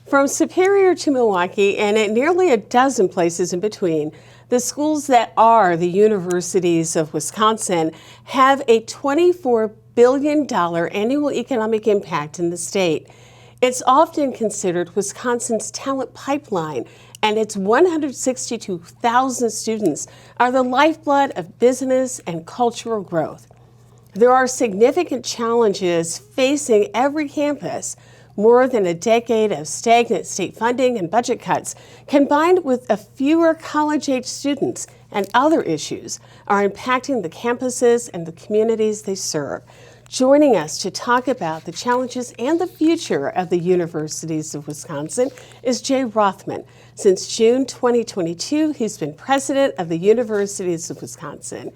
From Superior to Milwaukee and at nearly a dozen places in between, the schools that are the universities of Wisconsin have a $24 billion annual economic impact in the state. It's often considered Wisconsin's talent pipeline, and its 162,000 students are the lifeblood of business and cultural growth. There are significant challenges facing every campus. More than a decade of stagnant state funding and budget cuts, combined with a fewer college-age students and other issues, are impacting the campuses and the communities they serve. Joining us to talk about the challenges and the future of the universities of Wisconsin is Jay Rothman. Since June 2022, he's been president of the Universities of Wisconsin.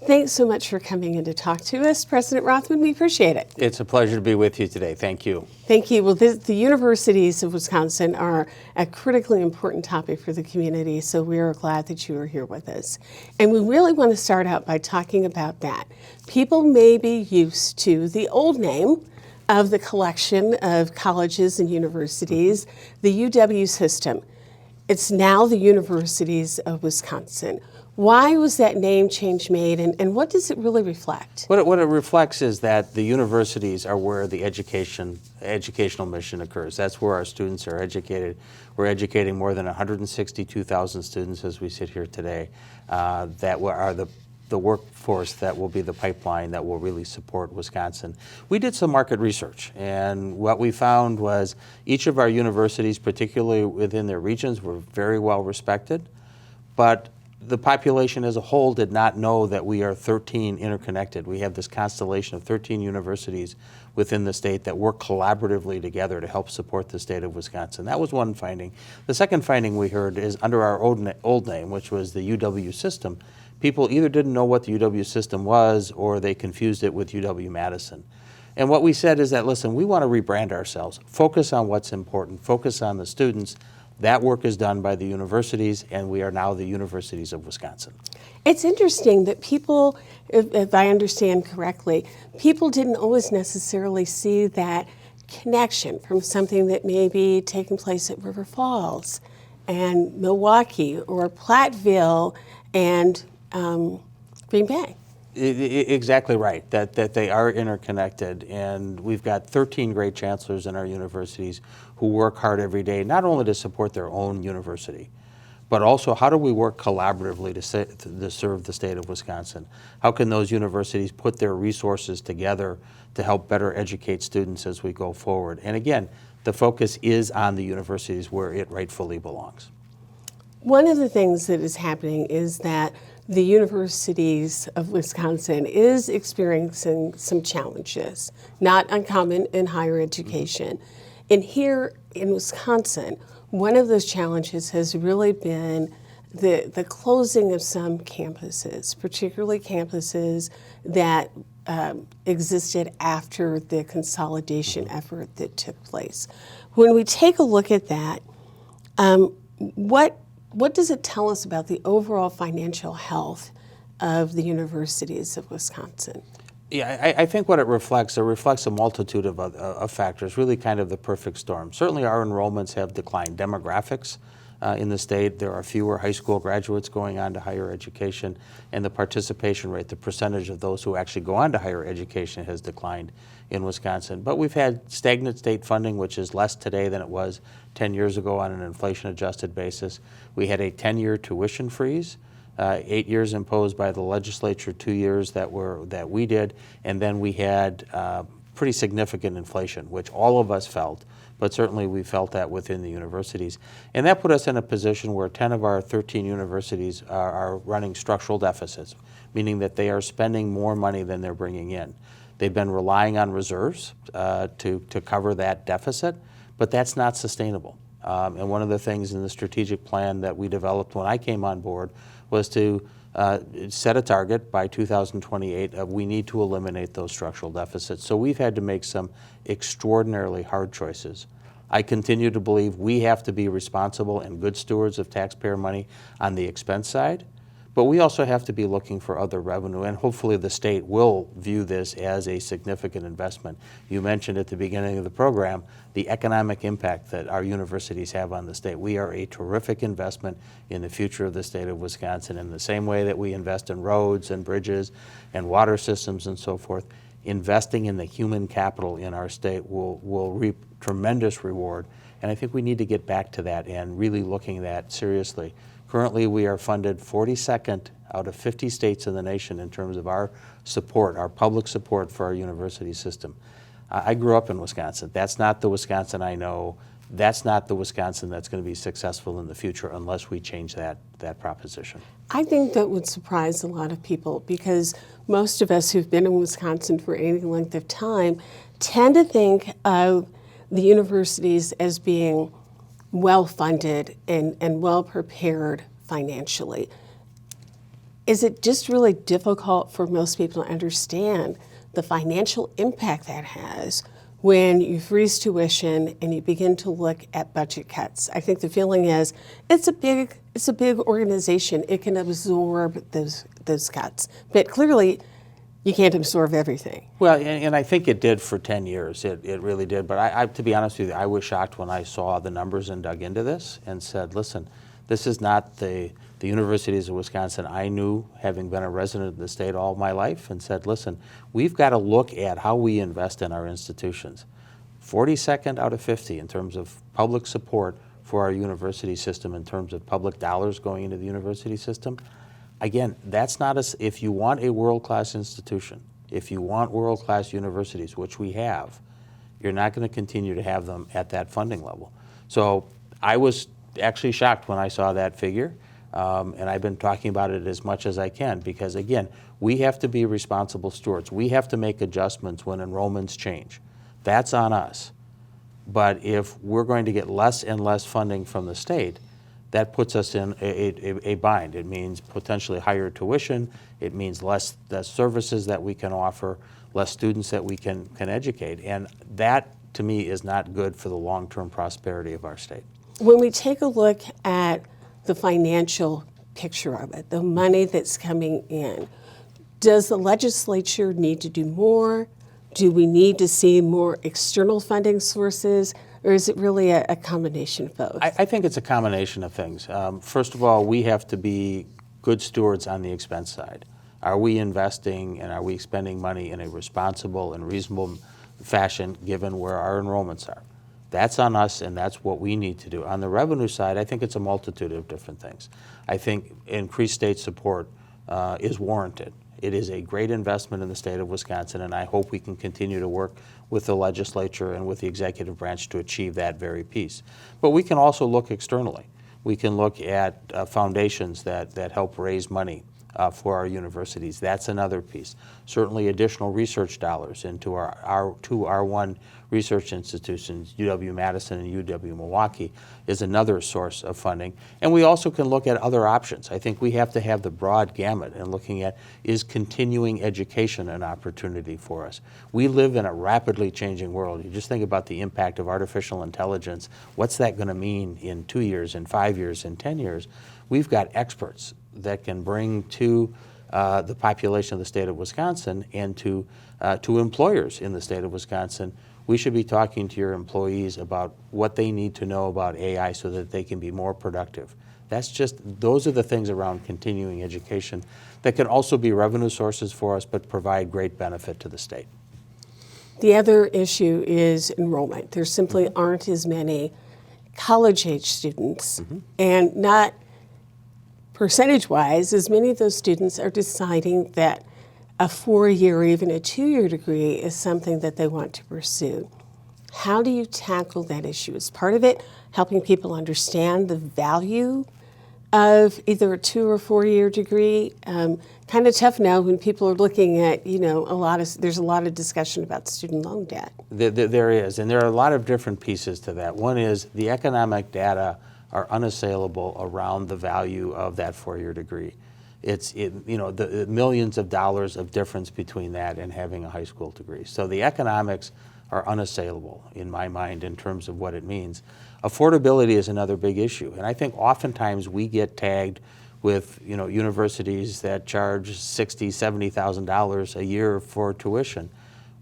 Thanks so much for coming in to talk to us, President Rothman. We appreciate it. It's a pleasure to be with you today. Thank you. Thank you. Well, the universities of Wisconsin are a critically important topic for the community, so we are glad that you are here with us. And we really want to start out by talking about that. People may be used to the old name of the collection of colleges and universities, the UW system. It's now the Universities of Wisconsin. Why was that name change made, and what does it really reflect? What it reflects is that the universities are where the educational mission occurs. That's where our students are educated. We're educating more than 162,000 students as we sit here today that are the workforce that will be the pipeline that will really support Wisconsin. We did some market research, and what we found was each of our universities, particularly within their regions, were very well respected, but the population as a whole did not know that we are 13 interconnected. We have this constellation of 13 universities within the state that work collaboratively together to help support the state of Wisconsin. That was one finding. The second finding we heard is under our old name, which was the UW system, people either didn't know what the UW system was or they confused it with UW-Madison. And what we said is that, listen, we want to rebrand ourselves, focus on what's important, focus on the students. That work is done by the universities, and we are now the Universities of Wisconsin. It's interesting that people, if I understand correctly, people didn't always necessarily see that connection from something that may be taking place at River Falls and Milwaukee or Platteville and Green Bay. Exactly right, that they are interconnected, and we've got 13 great chancellors in our universities who work hard every day, not only to support their own university, but also how do we work collaboratively to serve the state of Wisconsin? How can those universities put their resources together to help better educate students as we go forward? And again, the focus is on the universities where it rightfully belongs. One of the things that is happening is that the Universities of Wisconsin is experiencing some challenges, not uncommon in higher education. And here in Wisconsin, one of those challenges has really been the closing of some campuses, particularly campuses that existed after the consolidation effort that took place. When we take a look at that, what does it tell us about the overall financial health of the Universities of Wisconsin? Yeah, I think what it reflects a multitude of factors, really kind of the perfect storm. Certainly our enrollments have declined. Demographics in the state, there are fewer high school graduates going on to higher education, and the participation rate, the percentage of those who actually go on to higher education has declined in Wisconsin. But we've had stagnant state funding, which is less today than it was 10 years ago on an inflation-adjusted basis. We had a 10-year tuition freeze. 8 years imposed by the legislature, 2 years that we did, and then we had pretty significant inflation, which all of us felt, but certainly we felt that within the universities. And that put us in a position where 10 of our 13 universities are running structural deficits, meaning that they are spending more money than they're bringing in. They've been relying on reserves to cover that deficit, but that's not sustainable. And one of the things in the strategic plan that we developed when I came on board was to set a target by 2028 of we need to eliminate those structural deficits. So we've had to make some extraordinarily hard choices. I continue to believe we have to be responsible and good stewards of taxpayer money on the expense side, But we also have to be looking for other revenue, and hopefully the state will view this as a significant investment. You mentioned at the beginning of the program the economic impact that our universities have on the state. We are a terrific investment in the future of the state of Wisconsin in the same way that we invest in roads and bridges and water systems and so forth. Investing in the human capital in our state will reap tremendous reward, and I think we need to get back to that and really looking at that seriously. Currently, we are funded 42nd out of 50 states in the nation in terms of our support, our public support for our university system. I grew up in Wisconsin. That's not the Wisconsin I know. That's not the Wisconsin that's going to be successful in the future unless we change that proposition. I think that would surprise a lot of people because most of us who've been in Wisconsin for any length of time tend to think of the universities as being well-funded and well-prepared financially. Is it just really difficult for most people to understand the financial impact that has when you freeze tuition and you begin to look at budget cuts? I think the feeling is it's a big organization. It can absorb those cuts, but clearly you can't absorb everything. Well, and I think it did for 10 years. It really did. But I, to be honest with you, I was shocked when I saw the numbers and dug into this and said, listen, this is not the universities of Wisconsin I knew, having been a resident of the state all my life, and said, listen, we've got to look at how we invest in our institutions. 42nd out of 50 in terms of public support for our university system, in terms of public dollars going into the university system. Again, that's not us. If you want a world-class institution, if you want world-class universities, which we have, you're not going to continue to have them at that funding level. So I was actually shocked when I saw that figure, and I've been talking about it as much as I can because, again, we have to be responsible stewards. We have to make adjustments when enrollments change. That's on us. But if we're going to get less and less funding from the state, that puts us in a bind. It means potentially higher tuition. It means less services that we can offer, less students that we can educate. And that, to me, is not good for the long-term prosperity of our state. When we take a look at the financial picture of it, the money that's coming in, does the legislature need to do more? Do we need to see more external funding sources? Or is it really a combination of both? I think it's a combination of things. First of all, we have to be good stewards on the expense side. Are we investing and are we spending money in a responsible and reasonable fashion given where our enrollments are? That's on us, and that's what we need to do. On the revenue side, I think it's a multitude of different things. I think increased state support is warranted. It is a great investment in the state of Wisconsin, and I hope we can continue to work with the legislature and with the executive branch to achieve that very piece. But we can also look externally. We can look at foundations that help raise money for our universities. That's another piece. Certainly additional research dollars into our two R1 research institutions, UW-Madison and UW-Milwaukee, is another source of funding. And we also can look at other options. I think we have to have the broad gamut in looking at, is continuing education an opportunity for us? We live in a rapidly changing world. You just think about the impact of artificial intelligence. What's that going to mean in 2 years, in 5 years, in 10 years? We've got experts that can bring to the population of the state of Wisconsin and to employers in the state of Wisconsin. We should be talking to your employees about what they need to know about AI so that they can be more productive. Those are the things around continuing education that can also be revenue sources for us but provide great benefit to the state. The other issue is enrollment. There simply aren't as many college-age students, and not percentage-wise, as many of those students are deciding that a 4-year or even a 2-year degree is something that they want to pursue. How do you tackle that issue? Is part of it helping people understand the value of either a 2 or 4-year degree? Kind of tough now when people are looking at, there's a lot of discussion about student loan debt. There is, and there are a lot of different pieces to that. One is the economic data are unassailable around the value of that 4-year degree. The millions of dollars of difference between that and having a high school degree. So the economics are unassailable in my mind in terms of what it means. Affordability is another big issue, and I think oftentimes we get tagged with universities that charge $60,000, $70,000 a year for tuition.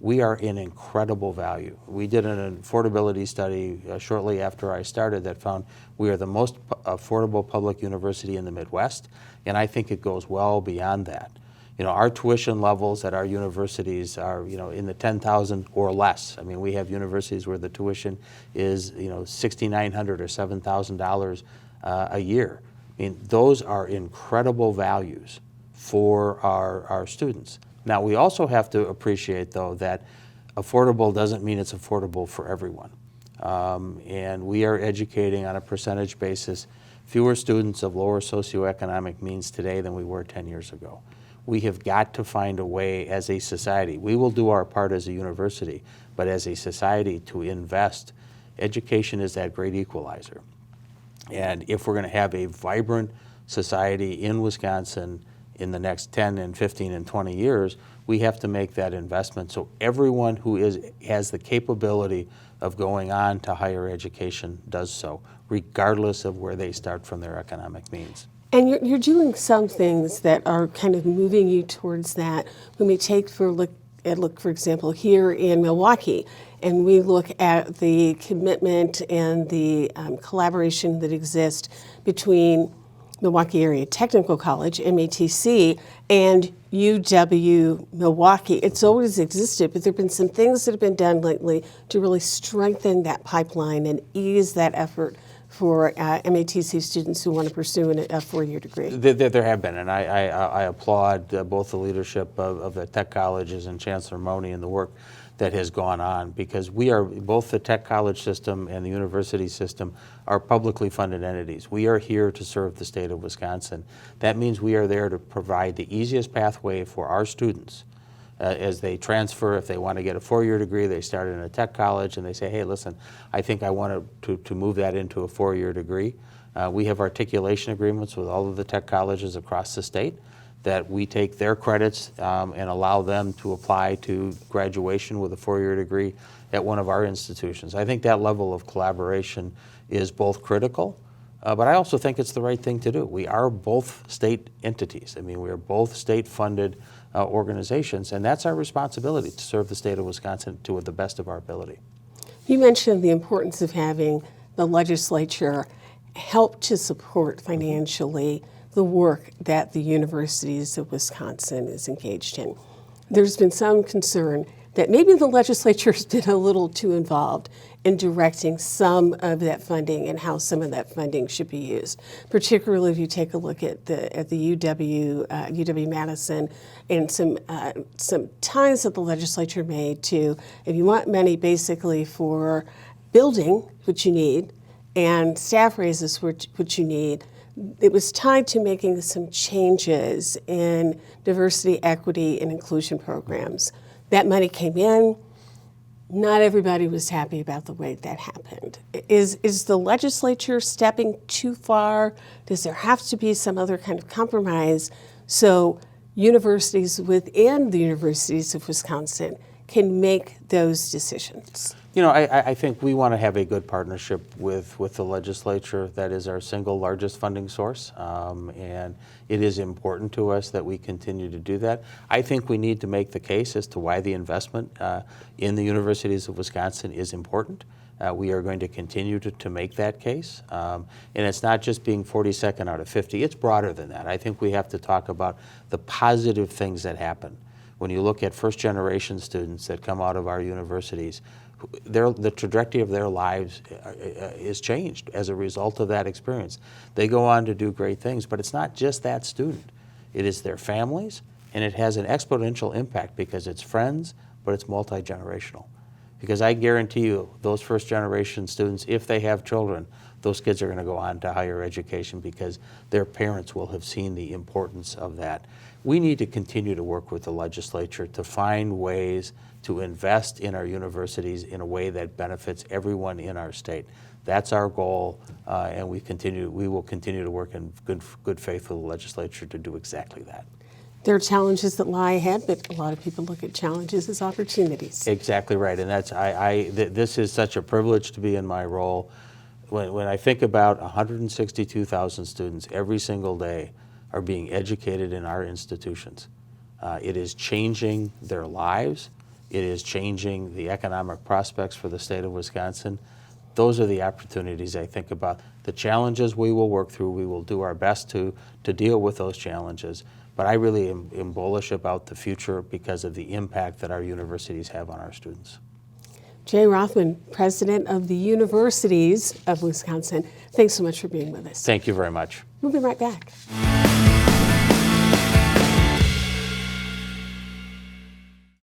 We are in incredible value. We did an affordability study shortly after I started that found we are the most affordable public university in the Midwest, and I think it goes well beyond that. Our tuition levels at our universities are, in the 10,000 or less. I mean, we have universities where the tuition is, $6,900 or $7,000 a year. I mean, those are incredible values for our students. Now, we also have to appreciate, though, that affordable doesn't mean it's affordable for everyone. And we are educating on a percentage basis fewer students of lower socioeconomic means today than we were 10 years ago. We have got to find a way as a society. We will do our part as a university, but as a society to invest. Education is that great equalizer. And if we're going to have a vibrant society in Wisconsin in the next 10 and 15 and 20 years, we have to make that investment so everyone who has the capability of going on to higher education does so, regardless of where they start from their economic means. And you're doing some things that are kind of moving you towards that. When we take for example, here in Milwaukee, and we look at the commitment and the collaboration that exists between Milwaukee Area Technical College, MATC, and UW Milwaukee. It's always existed, but there have been some things that have been done lately to really strengthen that pipeline and ease that effort for MATC students who want to pursue a four-year degree. There have been, and I applaud both the leadership of the tech colleges and Chancellor Money and the work that has gone on, because we are, both the tech college system and the university system are publicly funded entities. We are here to serve the state of Wisconsin. That means we are there to provide the easiest pathway for our students as they transfer. If they want to get a four-year degree, they start in a tech college and they say, hey, listen, I think I want to move that into a four-year degree. We have articulation agreements with all of the tech colleges across the state that we take their credits and allow them to apply to graduation with a four-year degree at one of our institutions. I think that level of collaboration is both critical, but I also think it's the right thing to do. We are both state entities. I mean, we are both state-funded organizations, and that's our responsibility to serve the state of Wisconsin to the best of our ability. You mentioned the importance of having the legislature help to support financially the work that the universities of Wisconsin is engaged in. There's been some concern that maybe the legislature has been a little too involved in directing some of that funding and how some of that funding should be used. Particularly if you take a look at the UW-Madison and some ties that the legislature made to, if you want money basically for building, which you need, and staff raises, which you need, it was tied to making some changes in diversity, equity, and inclusion programs. That money came in. Not everybody was happy about the way that happened. Is the legislature stepping too far? Does there have to be some other kind of compromise so universities within the universities of Wisconsin can make those decisions? You know, I think we want to have a good partnership with the legislature. That is our single largest funding source, and it is important to us that we continue to do that. I think we need to make the case as to why the investment in the universities of Wisconsin is important. We are going to continue to make that case. And it's not just being 42nd out of 50. It's broader than that. I think we have to talk about the positive things that happen. When you look at first-generation students that come out of our universities, the trajectory of their lives is changed as a result of that experience. They go on to do great things, but it's not just that student. It is their families, and it has an exponential impact because it's friends, but it's multi-generational. Because I guarantee you, those first-generation students, if they have children, those kids are going to go on to higher education because their parents will have seen the importance of that. We need to continue to work with the legislature to find ways to invest in our universities in a way that benefits everyone in our state. That's our goal, and we will continue to work in good faith with the legislature to do exactly that. There are challenges that lie ahead, but a lot of people look at challenges as opportunities. Exactly right, and that's this is such a privilege to be in my role. When I think about 162,000 students every single day are being educated in our institutions. It is changing their lives. It is changing the economic prospects for the state of Wisconsin. Those are the opportunities I think about. The challenges we will work through, we will do our best to deal with those challenges. But I really am bullish about the future because of the impact that our universities have on our students. Jay Rothman, President of the Universities of Wisconsin, thanks so much for being with us. Thank you very much. We'll be right back.